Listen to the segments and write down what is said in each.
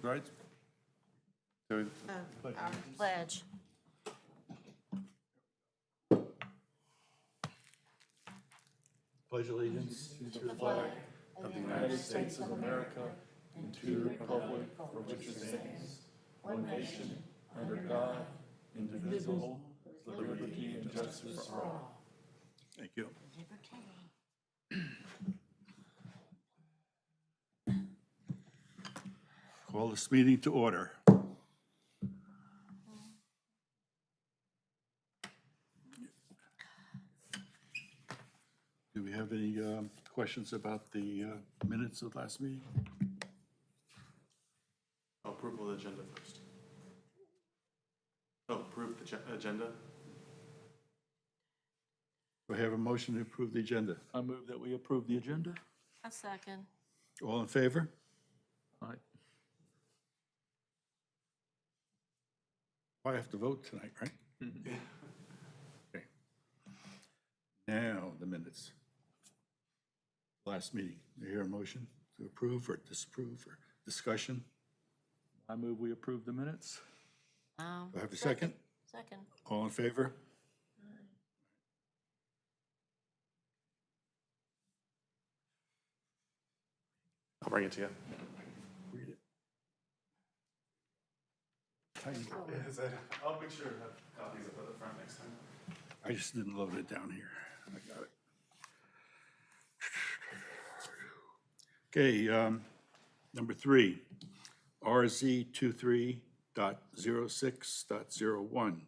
right? So, Our pledge. pledge allegiance to the flag of the United States of America and to the republic for which it stands, one nation, under God, indivisible, with liberty and justice for all. Thank you. Call this meeting to order. Do we have any questions about the minutes of last meeting? Approval of the agenda first. Oh, approve the agenda? Do I have a motion to approve the agenda? I move that we approve the agenda. A second. All in favor? Aye. I have to vote tonight, right? Okay. Now, the minutes. Last meeting. Do you hear a motion to approve or disapprove or discussion? I move we approve the minutes. Do I have a second? Second. All in favor? I'll bring it to you. Read it. I'll make sure to have copies up at the front next time. I just didn't load it down here. I got it. Okay, number 3, RZ 23.06.01.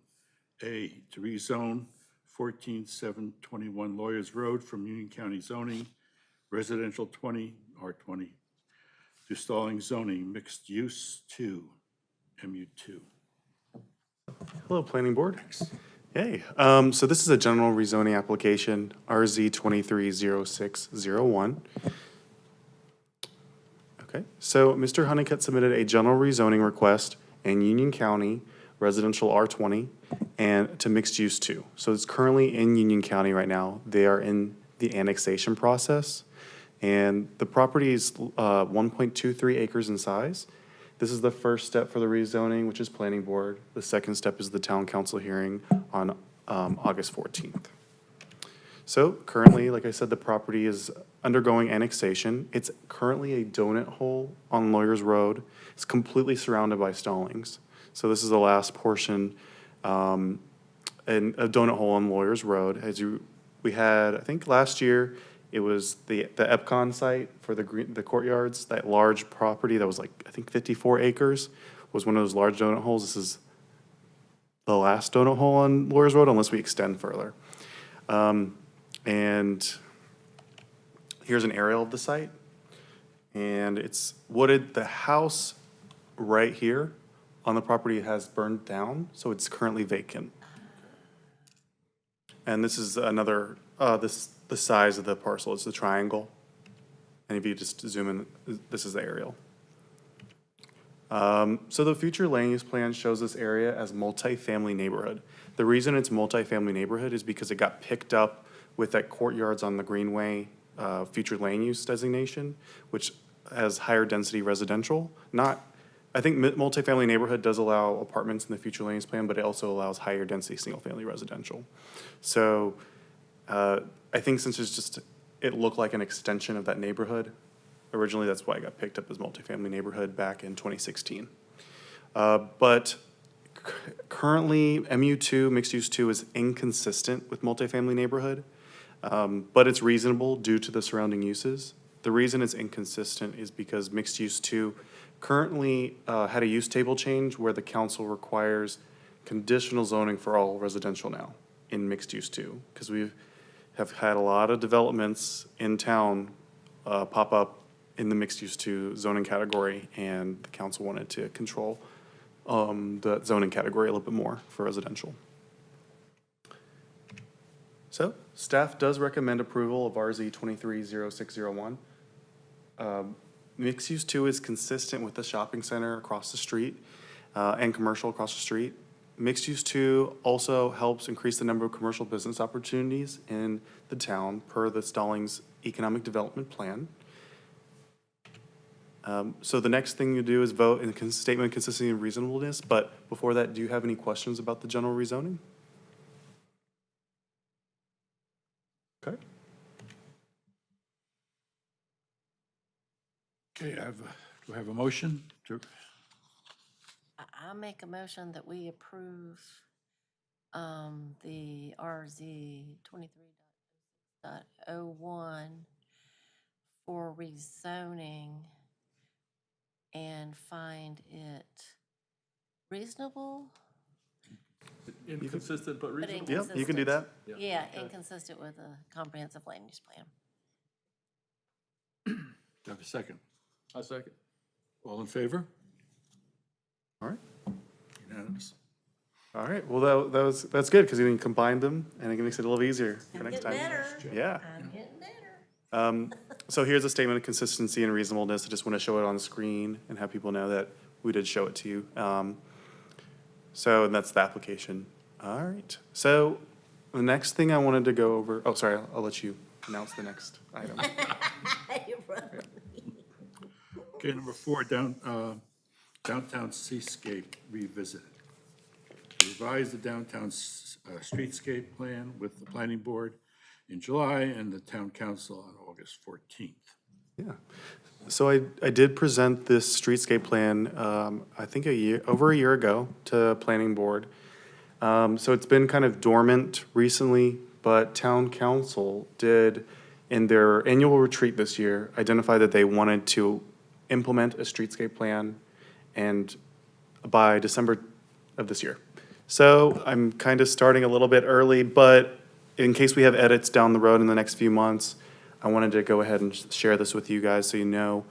A, to rezone 14721 Lawyers Road from Union County zoning, residential 20, R20, to Stallings zoning, mixed use 2, MU2. Hello, Planning Board. Hey, so this is a general rezoning application, RZ 230601. Okay, so Mr. Honeycutt submitted a general rezoning request in Union County, residential R20, and to mixed use 2. So it's currently in Union County right now. They are in the annexation process. And the property is 1.23 acres in size. This is the first step for the rezoning, which is Planning Board. The second step is the Town Council hearing on August 14th. So currently, like I said, the property is undergoing annexation. It's currently a donut hole on Lawyers Road. It's completely surrounded by Stallings. So this is the last portion, and a donut hole on Lawyers Road. We had, I think last year, it was the Epcon site for the courtyards, that large property that was like, I think 54 acres, was one of those large donut holes. This is the last donut hole on Lawyers Road, unless we extend further. And here's an aerial of the site. And it's wooded. The house right here on the property has burned down, so it's currently vacant. And this is another, the size of the parcel. It's the triangle. And if you just zoom in, this is the aerial. So the future land use plan shows this area as multifamily neighborhood. The reason it's multifamily neighborhood is because it got picked up with that courtyards on the Greenway future land use designation, which has higher density residential. I think multifamily neighborhood does allow apartments in the future land use plan, but it also allows higher density single-family residential. So I think since it looked like an extension of that neighborhood, originally that's why it got picked up as multifamily neighborhood back in 2016. But currently MU2, mixed use 2, is inconsistent with multifamily neighborhood, but it's reasonable due to the surrounding uses. The reason it's inconsistent is because mixed use 2 currently had a use table change where the council requires conditional zoning for all residential now in mixed use 2, because we have had a lot of developments in town pop up in the mixed use 2 zoning category, and the council wanted to control the zoning category a little bit more for residential. So staff does recommend approval of RZ 230601. Mixed use 2 is consistent with the shopping center across the street and commercial across the street. Mixed use 2 also helps increase the number of commercial business opportunities in the town per the Stallings Economic Development Plan. So the next thing you do is vote in the statement of consistency and reasonableness, but before that, do you have any questions about the general rezoning? Okay. Okay, do I have a motion to, I make a motion that we approve the RZ 23.01 for rezoning and find it reasonable? inconsistent but reasonable? Yep, you can do that. Yeah, inconsistent with the comprehensive land use plan. Do I have a second? A second. All in favor? All right. Unanimous. All right, well, that's good, because you can combine them, and it makes it a little easier for next time. Yeah. I'm getting better. So here's a statement of consistency and reasonableness. I just want to show it on the screen and have people know that we did show it to you. So that's the application. All right. So the next thing I wanted to go over, oh, sorry, I'll let you announce the next item. Okay, number 4, downtown seascape revisited. Revise the downtown streetscape plan with the planning board in July and the town council on August 14th. Yeah. So I did present this streetscape plan, I think over a year ago to planning board. So it's been kind of dormant recently, but town council did, in their annual retreat this year, identify that they wanted to implement a streetscape plan and by December of this year. So I'm kind of starting a little bit early, but in case we have edits down the road in the next few months, I wanted to go ahead and share this with you guys so you know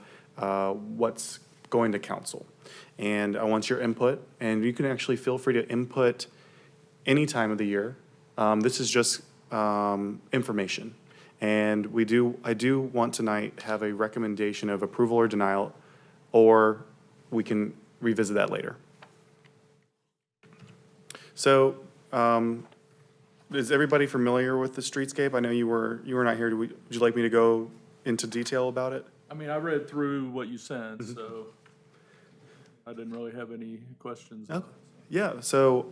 what's going to council. And I want your input, and you can actually feel free to input any time of the year. This is just information. And I do want tonight have a recommendation of approval or denial, or we can revisit that later. So, is everybody familiar with the streetscape? I know you were not here. Would you like me to go into detail about it? I mean, I read through what you sent, so I didn't really have any questions. Oh, yeah, so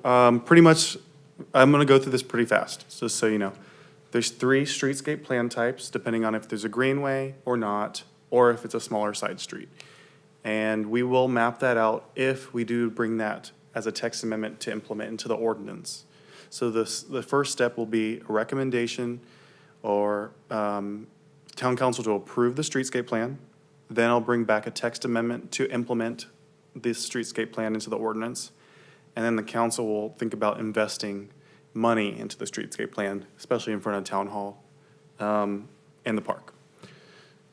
pretty much, I'm gonna go through this pretty fast, just so you know. There's 3 streetscape plan types, depending on if there's a greenway or not, or if it's a smaller side street. And we will map that out if we do bring that as a text amendment to implement into the ordinance. So the first step will be a recommendation or town council to approve the streetscape plan. Then I'll bring back a text amendment to implement this streetscape plan into the ordinance. And then the council will think about investing money into the streetscape plan, especially in front of town hall and the park.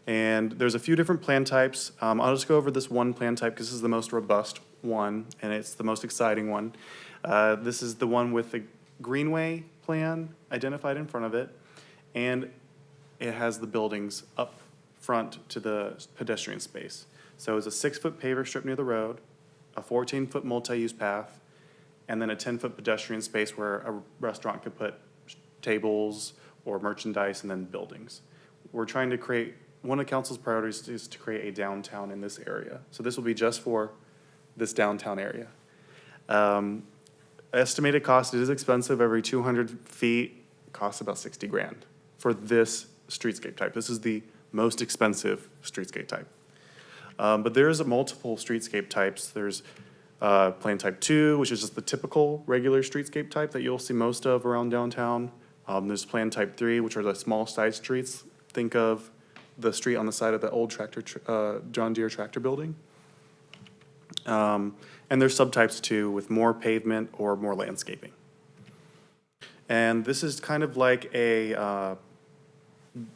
And there's a few different plan types. I'll just go over this one plan type because this is the most robust one and it's the most exciting one. This is the one with the greenway plan identified in front of it, and it has the buildings up front to the pedestrian space. So it's a 6-foot paver strip near the road, a 14-foot multi-use path, and then a 10-foot pedestrian space where a restaurant could put tables or merchandise and then buildings. We're trying to create, one of council's priorities is to create a downtown in this area. So this will be just for this downtown area. Estimated cost, it is expensive. Every 200 feet costs about 60 grand for this streetscape type. This is the most expensive streetscape type. But there's multiple streetscape types. There's plan type 2, which is just the typical regular streetscape type that you'll see most of around downtown. There's plan type 3, which are the small side streets. Think of the street on the side of the old John Deere tractor building. And there's subtypes too, with more pavement or more landscaping. And this is kind of like a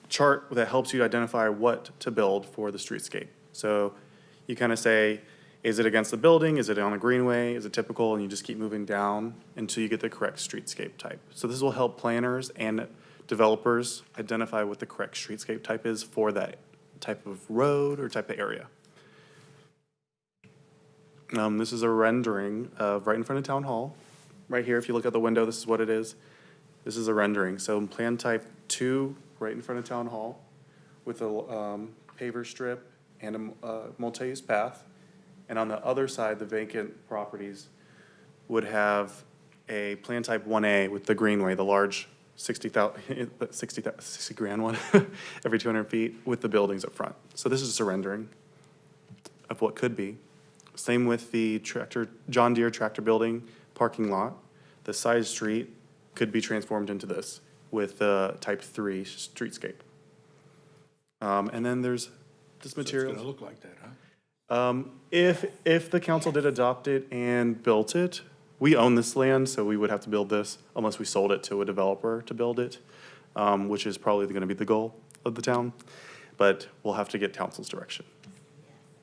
chart that helps you identify what to build for the streetscape. So you kind of say, is it against the building? Is it on a greenway? Is it typical? And you just keep moving down until you get the correct streetscape type. So this will help planners and developers identify what the correct streetscape type is for that type of road or type of area. This is a rendering of right in front of Town Hall. Right here, if you look out the window, this is what it is. This is a rendering. So in plan type 2, right in front of Town Hall, with a paver strip and a multi-use path. And on the other side, the vacant properties would have a plan type 1A with the greenway, the large 60 grand one every 200 feet with the buildings up front. So this is a rendering of what could be. Same with the John Deere tractor building parking lot. The side street could be transformed into this with the type 3 streetscape. And then there's this So it's material. gonna look like that, huh? If the council did adopt it and built it, we own this land, so we would have to build this unless we sold it to a developer to build it, which is probably gonna be the goal of the town. But we'll have to get council's direction.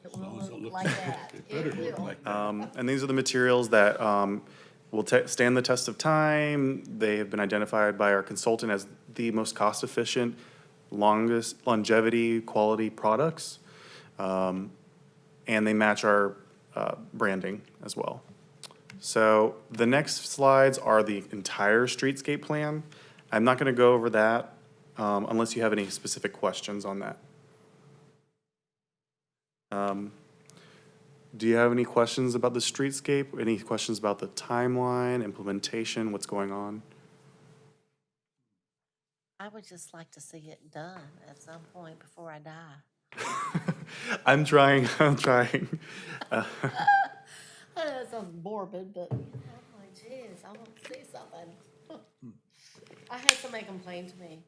It As long will as it look looks like that. It better look like that. And these are the materials that will stand the test of time. They have been identified by our consultant as the most cost-efficient, longest longevity, quality products. And they match our branding as well. So the next slides are the entire streetscape plan. I'm not gonna go over that unless you have any specific questions on that. Do you have any questions about the streetscape? Any questions about the timeline, implementation, what's going on? I would just like to see it done at some point before I die. I'm trying. I know that sounds morbid, but I'm like, geez, I want to see something. I had somebody complain to me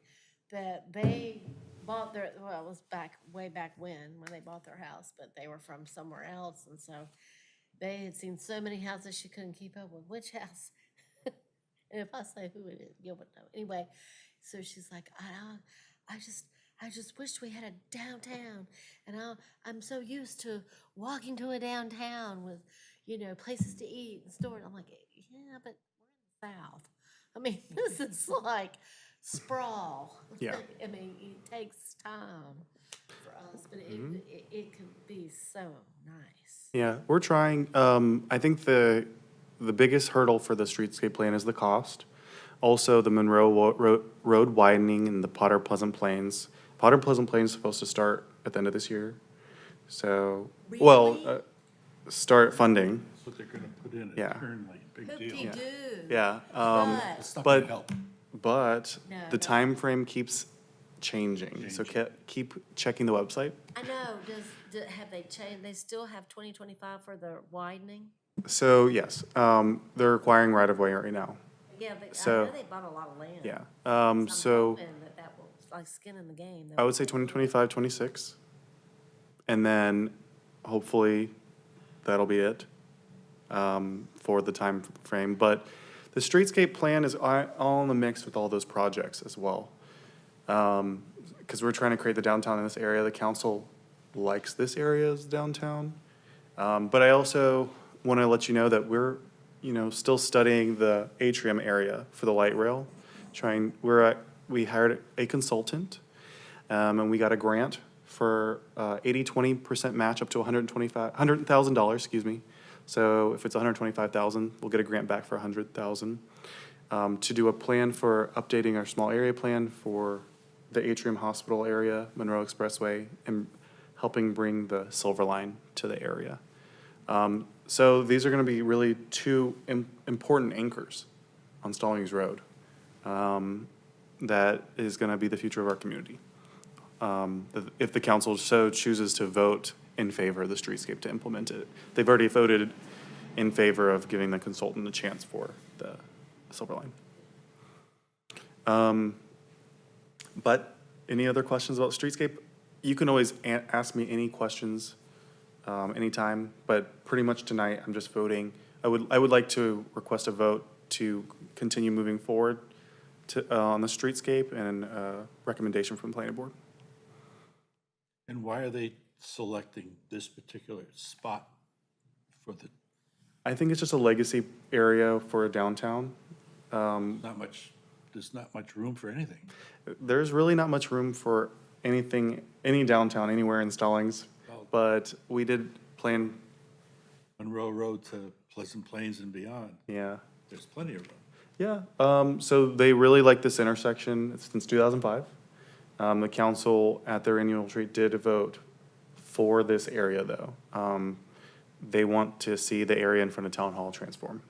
that they bought well, it was way back when they bought their house, but they were from somewhere else, and so they had seen so many houses she couldn't keep up with which house. And if I say who it is, you would know. Anyway, so she's like, I just wished we had a downtown, and I'm so used to walking to a downtown with, places to eat and stores. I'm like, yeah, but we're in the South. I mean, this is like sprawl. Yeah. I mean, it takes time for us, but it can be so nice. Yeah, we're trying. I think the biggest hurdle for the streetscape plan is the cost. Also, the Monroe Road widening and the Potter Pleasant Plains. Potter Pleasant Plains is supposed to start at the end of this year. So, Really? start funding. That's what they're gonna put in, Yeah. a turn lane, big deal. Hoop-de-doo. Yeah. But It's not But- gonna help. But No, the no. time frame keeps changing. So keep checking the website. I know, have they changed, they still have 2025 for the widening? So yes, they're requiring right of way right now. Yeah, I So- know they bought a lot of land. Yeah. So I'm So hoping that will, like skin in the game. I would say 2025, 26. And then hopefully that'll be it for the time frame. But the streetscape plan is all in the mix with all those projects as well. Because we're trying to create the downtown in this area. The council likes this area as downtown. But I also want to let you know that we're, still studying the atrium area for the light rail. We hired a consultant, and we got a grant for 80-20% match up to $100,000, excuse me. So if it's $125,000, we'll get a grant back for $100,000 to do a plan for updating our small area plan for the Atrium Hospital area, Monroe Expressway, and helping bring the Silver Line to the area. So these are going to be really two important anchors on Stallings Road that is going to be the future of our community. If the council so chooses to vote in favor of the streetscape to implement it. They've already voted in favor of giving the consultant a chance for the Silver Line. But any other questions about streetscape? You can always ask me any questions anytime, but pretty much tonight I'm just voting. I would like to request a vote to continue moving forward on the streetscape and recommendation from the planning board. And why are they selecting this particular spot for the, I think it's just a legacy area for a downtown. there's not much room for anything. There's really not much room for any downtown, anywhere in Stallings, Well- but we did plan, Monroe Road to Pleasant Plains and beyond, yeah. there's plenty of room. Yeah, so they really like this intersection since 2005. The council at their annual retreat did vote for this area, though. They want to see the area in front of Town Hall transform.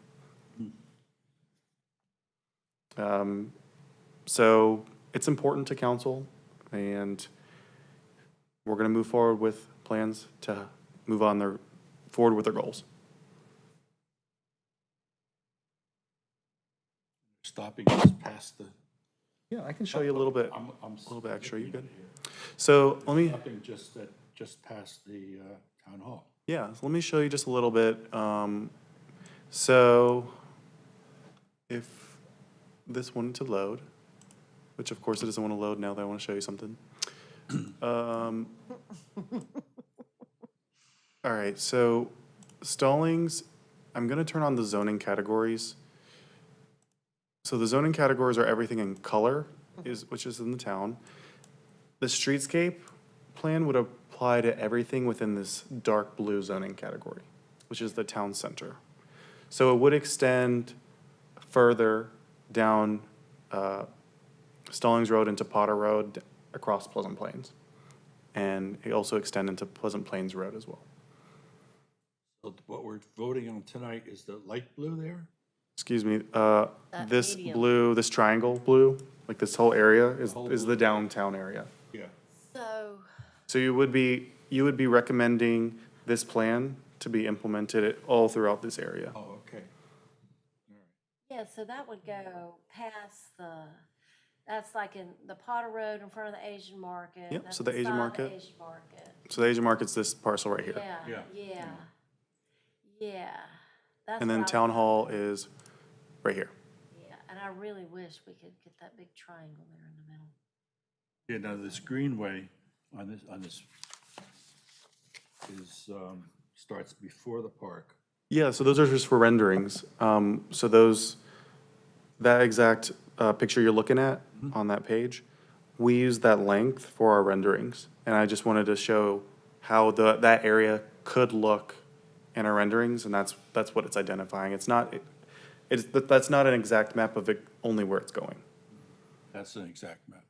So it's important to council, and we're gonna move forward with plans to move on forward with their goals. Stopping just past the. Yeah, I can show you a little bit, I'm a little bit extra, you good? here. So let me, Stopping just past the town hall. yeah, so let me show you just a little bit. So if this wanted to load, which of course it doesn't want to load now that I want to show you something. All right, so Stallings, I'm gonna turn on the zoning categories. So the zoning categories are everything in color, which is in the town. The streetscape plan would apply to everything within this dark blue zoning category, which is the town center. So it would extend further down Stallings Road into Potter Road across Pleasant Plains. And it also extend into Pleasant Plains Road as well. So what we're voting on tonight is the light blue there? Excuse me, this medium. blue, this triangle blue, like this whole area whole is the blue. downtown area. Yeah. So, So you would be recommending this plan to be implemented all throughout this area. Oh, okay. yeah, so that would go past that's like in the Potter Road in front of the Asian market. Yep, That's so the Asian inside the market. Asian market. So the Asian Market's this parcel right here. Yeah, Yeah. yeah, yeah. That's And what then I was Town Hall thinking. is right here. Yeah, and I really wish we could get that big triangle there in the middle. Yeah, now this greenway on this is, starts before the park. Yeah, so those are just for renderings. So that exact picture you're looking at on that page, we use that length for our renderings. And I just wanted to show how that area could look in our renderings, and that's what it's identifying. That's not an exact map of it, only where it's going, That's an exact map.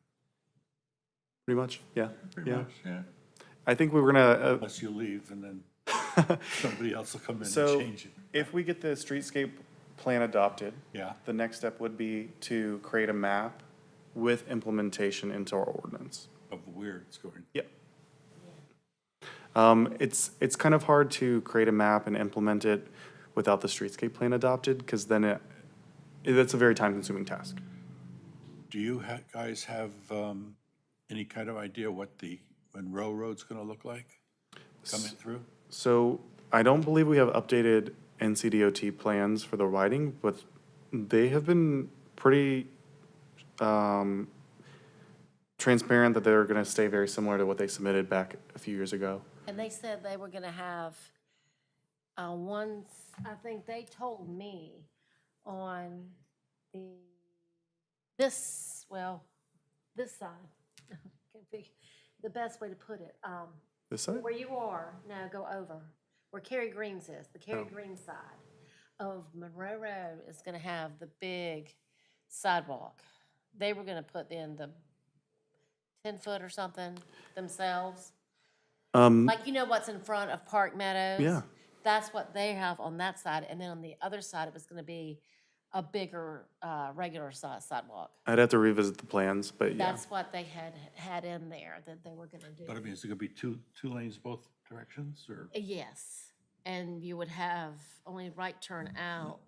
pretty much, yeah. Pretty Yeah. much, yeah. I think we were gonna, Unless you leave and then somebody else will come in and so change it. if we get the streetscape plan adopted, Yeah, the next step would be to create a map with implementation into our ordinance. of where it's going. Yep. It's kind of hard to create a map and implement it without the streetscape plan adopted, because then it's a very time-consuming task. Do you guys have any kind of idea what the Monroe Road's gonna look like coming through? So I don't believe we have updated NCDOT plans for the widening, but they have been pretty transparent that they're gonna stay very similar to what they submitted back a few years ago. And they said they were gonna have, I think they told me on this side. Can't think- The best way to put it, This side? where you are, no, go over, where Kerry Greens is, the Kerry Oh. Green side of Monroe Road is gonna have the big sidewalk. They were gonna put in the 10-foot or something themselves. Like, you know what's in front of Park Meadows? Yeah. That's what they have on that side, and then on the other side, it was gonna be a bigger, regular size sidewalk. I'd have to revisit the plans, but yeah. That's what they had in there that they were gonna do. But I mean, is it gonna be two lanes both directions, or? Yes, and you would have only right turn out.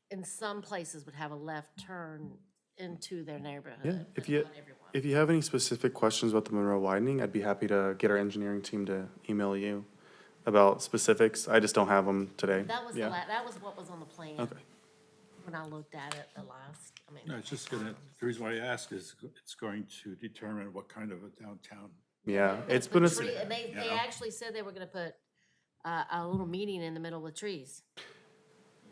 In some places would have a left turn into their neighborhood. Yeah, but not everyone. if you have any specific questions about the Monroe widening, I'd be happy to get our engineering team to email you about specifics. I just don't have them today. That was Yeah. that was what was on the plan. Okay. When I looked at it the last, No, it's just gonna, the reason why I ask is it's going to determine what kind of a downtown. Yeah, it's Put been a, and they Yeah. actually said they were gonna put a little meeting in the middle with trees.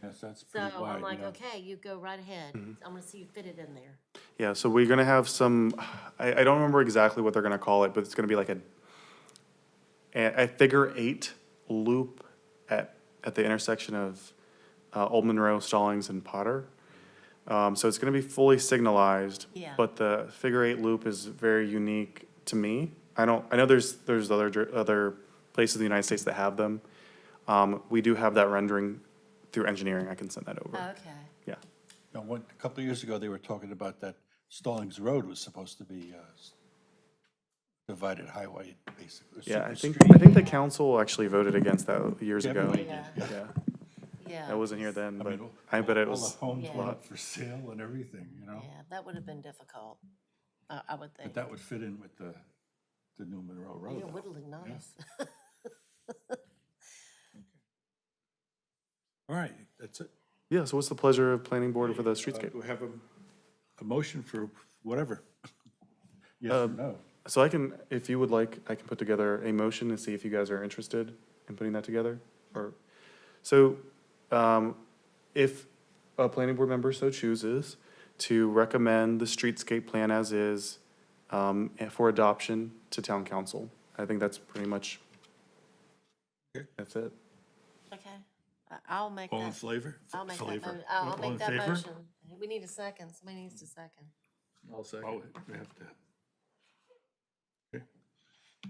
Yes, that's So pretty wide, I'm like, yeah. okay, you go right ahead. Mm-hmm. I'm gonna see you fit it in there. yeah, so we're gonna have some, I don't remember exactly what they're gonna call it, but it's gonna be like a figure 8 loop at the intersection of Old Monroe, Stallings, and Potter. So it's gonna be fully signalized. Yeah. But the figure 8 loop is very unique to me. I know there's other places in the United States that have them. We do have that rendering through engineering. I can send that over. Okay. Yeah. Now, a couple of years ago, they were talking about that Stallings Road was supposed to be divided highway, basically. Yeah, I super think street. the council actually voted against that years Yeah, ago. everybody Yeah. did, Yeah, Yeah. I wasn't here then, I but mean, I bet it all was. the homes Yeah. went up for sale and everything, you know? Yeah, that would have been difficult, I would But think. that would fit in with the new Monroe Road. Yeah, it though. would look nice. All right, that's it. Yeah, so what's the pleasure of planning board for the streetscape? Do we have a motion for whatever? Yes or no? So I can, if you would like, I can put together a motion and see if you guys are interested in putting that together. Or, so, if a planning board member so chooses to recommend the streetscape plan as is, for adoption to town council, I think that's pretty much, Okay. that's it. Okay, I'll make All in that, flavor? I'll make that, Flavor. I'll All in make that favor? motion. We need a second, somebody needs to second. I'll second. Oh, we have to. Okay.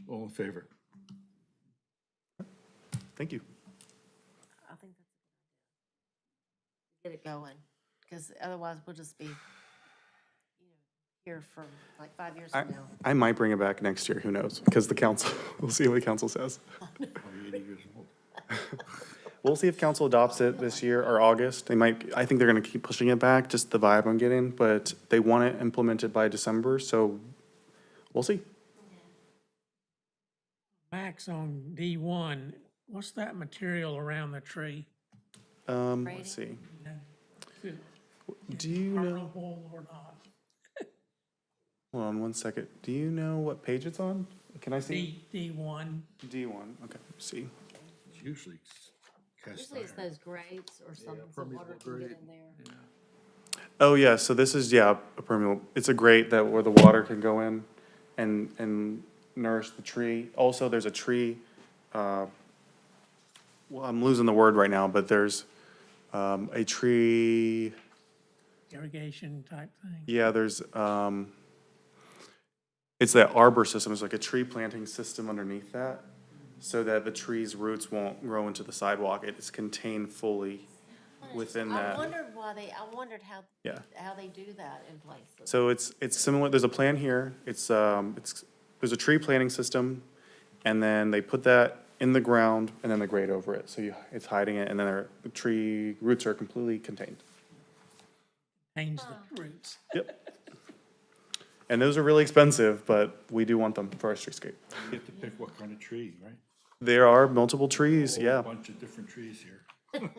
All in favor? Thank you. I think that's a good idea. Get it going, because otherwise we'll just be, here for like 5 years from now. I might bring it back next year, who knows, because the council, we'll see what the council says. Are you 80 years old? We'll see if council adopts it this year or August. They might, I think they're gonna keep pushing it back, just the vibe I'm getting, but they want it implemented by December, so we'll see. Max, on D1, what's that material around the tree? Let's see. Is it Do you know, harmful or not? hold on one second. Do you know what page it's on? Can I see? D1, D1, okay, let's see. It's usually cast Usually it's iron. those grates or something, so water can get in there. Oh, yeah, so this is, yeah, a permeable, it's a grate that where the water can go in and nourish the tree. Also, there's a tree, well, I'm losing the word right now, but there's, a tree, irrigation type thing. yeah, there's, it's that arbor system, it's like a tree planting system underneath that, so that the tree's roots won't grow into the sidewalk, it's contained fully within I that. wondered how they do that in places. So it's similar, there's a plan here, there's a tree planting system, and then they put that in the ground, and then they grade over it, so it's hiding it, and then the tree roots are completely contained. Change the roots. Yep. And those are really expensive, but we do want them for our streetscape. You get to pick what kind of tree, right? There are multiple trees, A yeah, bunch of different trees here.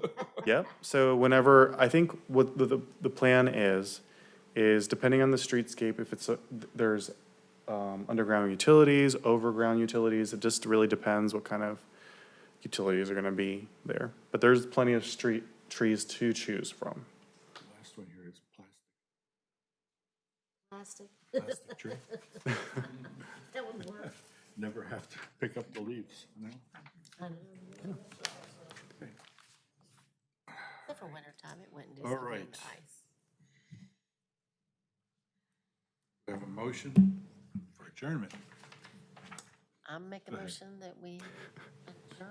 yep. So whenever, I think what the plan is depending on the streetscape, if it's, there's underground utilities, overground utilities, it just really depends what kind of utilities are gonna be there. But there's plenty of street trees to choose from. The last one here is Plastic, plastic tree. that would work. Never have to pick up the leaves, you know? I know. Except for wintertime, it wouldn't do All something right. nice. We have a motion for adjournment. I'm making a ahead. motion that we adjourn.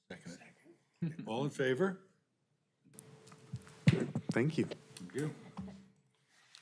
Second. All in favor? Thank you. Thank you.